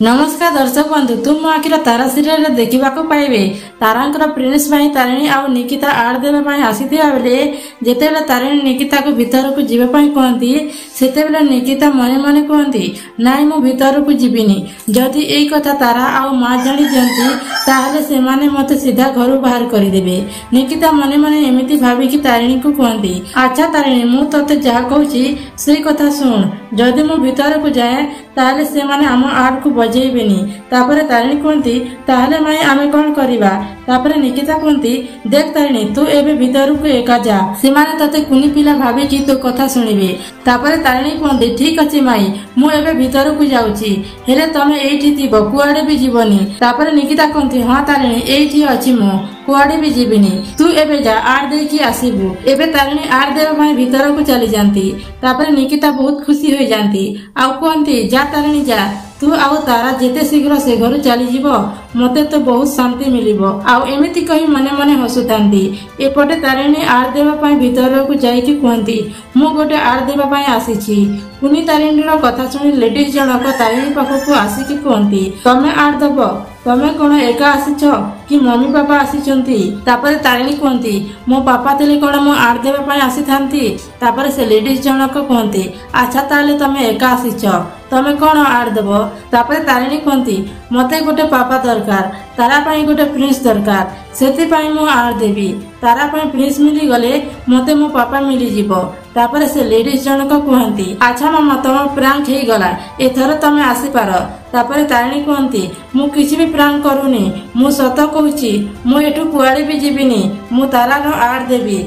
नमस्कार दर्शक बंधु तुम मो आखिर तारा सीरियल देखा पाइबे तारांकर प्रिंस तारिणी आ निकिता आड़ देवा आसीथिबा बेले जेतेबेले तारिणी निकिता को भीतर को जीवाई कहती सेतेबेले निकिता मने मने कहती नाई मु भीतर को जीविनी जदि एई कथा तारा आ माँ जानी दियंती ताहले से माने मते सीधा घर बाहर करदेबे। निकिता मने मने एमिति भाविकी तारिणी को कहती अच्छा तारिणी मु तते जहा कहूची से कथा सुन जदि मु भीतर को जाए ताहले से माने आम आड़ को बजेबेनी। तापरे तारिणी कहती ताहले माई आमे कौन करिबा। तापरे निकिता कहती देख तारिणी तू एबे भीतर को एका जा से माने तते कुनी पिला भाबे कि तो कथा सुनिबे। तापरे तारिणी कहती ठीक अछि माई मु एबे भीतर को जाउची हेले तमे एठी थिबो कुआडे भी जीवनी। तापरे निकिता कहती हां तारिणी एठी अछि मु कुआडे भी जीविनी तू एबे जा आड़ दे की आसीबू। एबे तारिणी आड़ देवा भाई भीतर को चली जानती। तापरे निकिता बहुत खुशी हो जानती आउ कहती जा तारिणी जा तू आउ तारा जेते शीघ्र से घर चली जीवो मते तो बहुत शांति मिलिबो आउ एमिति कही मने मने हसुतांती। एपटे तारिणी आड़ देवा पाई भीतर को जाईकी कहती मु गोटे आड़ देवा पाई आसीछि। पुनी तारिणीर कथा सुनी लेडीज जनक तारिणी पाखक आसिकी कहती तमे आड़ दब तमे कौन एका आसीछ कि मम्मी पापा आसीचंती। तापरे तारिणी कहती मो पापा तेले कौन मो आड़ देवा पाई आसी थांती। तापरे से लेडीज जनक कहती अच्छा ताले तमे एका आसीछ तमे कौन आड़ दब। तापरे तारिणी कहती मते गोटे पापा दरकार तारा पाई गोटे प्रिंस दरकार सेति पाई मो आड़ देबी तारा पाई प्रिंस मिली गले मते मो पापा मिली जीवो। तापरे से लेडीज जनक कहती अच्छा मामा तम प्रांक हे गला एथर तमे आसी पार। तापरे तारिणी कहती मु किछि भी प्रांक करूनी मु सत कहूची मु एठू कुआडे भी जीविनी मु तारा नो आड़ देबी।